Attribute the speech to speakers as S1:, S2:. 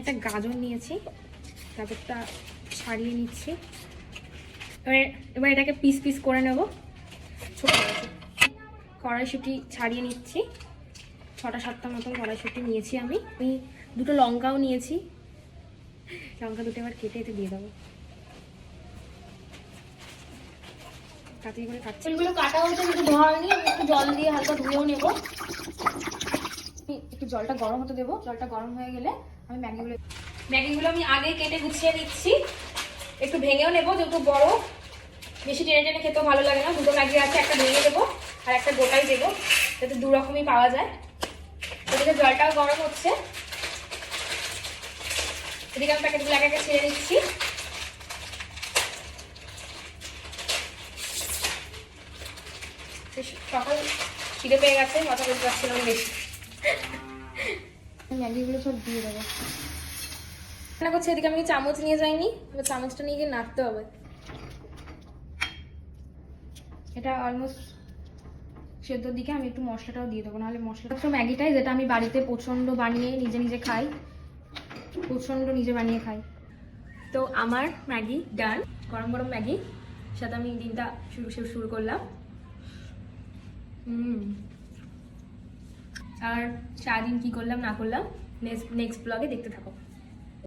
S1: একটা গাজর নিয়েছি, গাজরটা ছাড়িয়ে নিচ্ছি। এবার এটাকে পিস পিস করে নেব। ছোট কড়াইশুঁটি ছাড়িয়ে নিচ্ছি, 6-7টা মতন কড়াইশুঁটি নিয়েছি। আমি দুটো লঙ্কাও নিয়েছি, লঙ্কা দুটো এবার কেটে এতে দিয়ে দেবো। কাটি করে কাটছি। এগুলো কাটা হচ্ছে কিন্তু ধোয়া হয়নি, আমি একটু জল দিয়ে হালকা ধুয়েও নেবো। একটু জলটা গরম হতে দেবো, জলটা গরম হয়ে গেলে আমি ম্যাগিগুলো আমি আগে কেটে গুছিয়ে নিচ্ছি। একটু ভেঙেও নেবো, যেহেতু বড়, বেশি টেনে টেনে খেতেও ভালো লাগে না। দুটো ম্যাগি আছে, একটা ভেঙে দেবো আর একটা গোটাই দেবো, যাতে দু রকমই পাওয়া যায়। এদিকে জলটাও গরম হচ্ছে, এদিকে আমি প্যাকেটগুলো একে একে ছেড়ে নিচ্ছি। সকাল খিদে পেয়ে গেছে, মাথা বলতে পারছিলাম বেশি। ম্যাগিগুলো সব দিয়ে দেবো। রান্না করছে, এদিকে আমি চামচ নিয়ে যাইনি, এবার চামচটা নিয়ে গিয়ে নাড়তে হবে। এটা অলমোস্ট সেদ্ধর দিকে, আমি একটু মশলাটাও দিয়ে দেবো, নাহলে মশলাটা তো ম্যাগিটাই, যেটা আমি বাড়িতে প্রচণ্ড বানিয়ে নিজে নিজে খাই, প্রচণ্ড নিজে বানিয়ে খাই। তো আমার ম্যাগি ডান, গরম গরম ম্যাগি সাথে আমি দিনটা শুরু করলাম। আর সারাদিন কি করলাম না করলাম নেক্সট ব্লগে দেখতে থাকো।